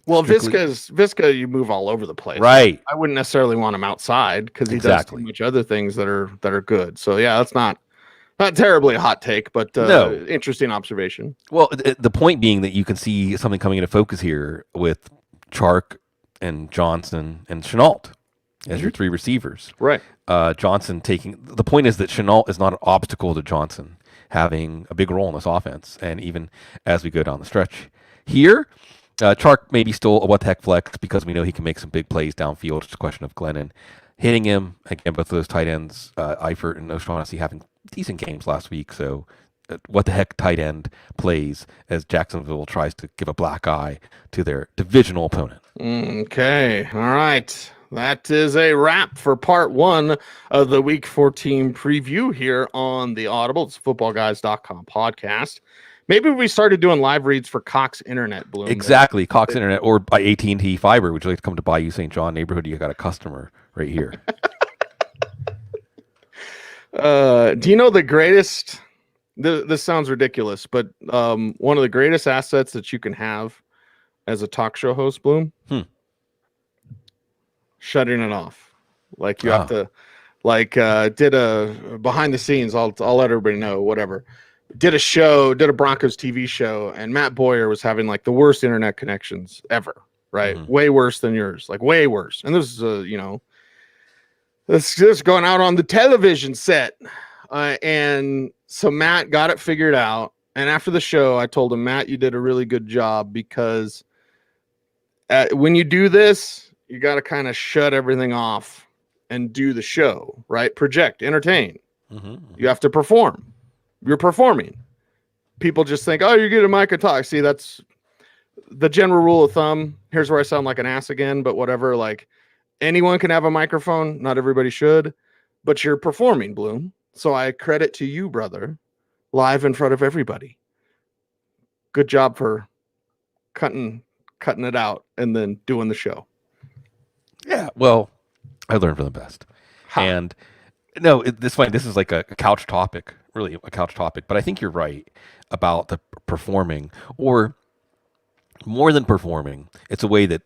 Well, Viska, you move all over the place. Right. I wouldn't necessarily want him outside because he does too much other things that are good. So yeah, that's not terribly a hot take, but no. Interesting observation. Well, the point being that you can see something coming into focus here with Chark and Johnson and Shenault as your three receivers. Right. Johnson the point is that Shenault is not an obstacle to Johnson having a big role in this offense, and even as we go down the stretch here. Chark maybe still a what the heck flex because we know he can make some big plays downfield. It's a question of Glennon hitting him. Again, both of those tight ends, Eifert and O'Shaughnessy, having decent games last week. So what the heck tight end plays as Jacksonville tries to give a black eye to their divisional opponent. Okay. All right. That is a wrap for part 1 of the Week 14 preview here on the Audible. It's footballguys.com podcast. Maybe we started doing live reads for Cox Internet, Bloom. Exactly, Cox Internet, or by AT&T Fiber. Would you like to come to Bayou St. John neighborhood? You got a customer right here. Do you know the greatest? This sounds ridiculous, but one of the greatest assets that you can have as a talk show host, Bloom, shutting it off. Like you have to, did a behind the scenes. I'll let everybody know. Whatever. Did a Broncos TV show, and Matt Boyer was having like the worst internet connections ever, right? Mm-hmm. Way worse than yours, like way worse. And this is, this is going out on the television set. And so Matt got it figured out. And after the show, I told him, Matt, you did a really good job because when you do this, you got to kind of shut everything off and do the show, right? Project, entertain. Mm-hmm. You have to perform. You're performing. People just think, oh, you get a mic and talk. See, that's the general rule of thumb. Here's where I sound like an ass again, but whatever. Like anyone can have a microphone. Not everybody should, but you're performing, Bloom. So I credit to you, brother, live in front of everybody. Good job for cutting it out and then doing the show. Yeah, well, I learned from the best. And no, this is like a couch topic. Really a couch topic, but I think you're right about the performing, or more than performing. It's a way that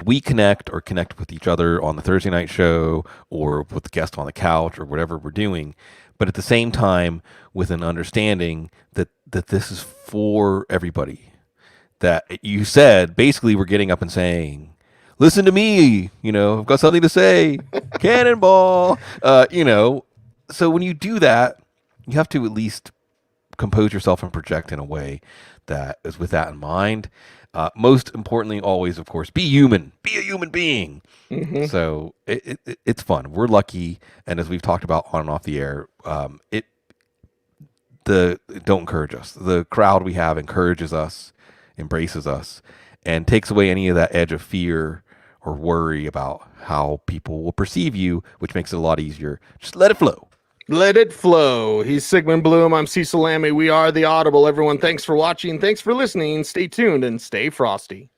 we connect with each other on the Thursday night show or with the guest on the couch or whatever we're doing, but at the same time with an understanding that this is for everybody. That you said, basically we're getting up and saying, listen to me, I've got something to say, cannonball, So when you do that, you have to at least compose yourself and project in a way that is with that in mind. Most importantly, always, of course, be human. Be a human being. Mm-hmm. So it's fun. We're lucky, and as we've talked about on and off the air, don't encourage us. The crowd we have encourages us, embraces us, and takes away any of that edge of fear or worry about how people will perceive you, which makes it a lot easier. Just let it flow. Let it flow. He's Sigmund Bloom. I'm Cecil Lammey. We are the Audible. Everyone, thanks for watching. Thanks for listening. Stay tuned and stay frosty.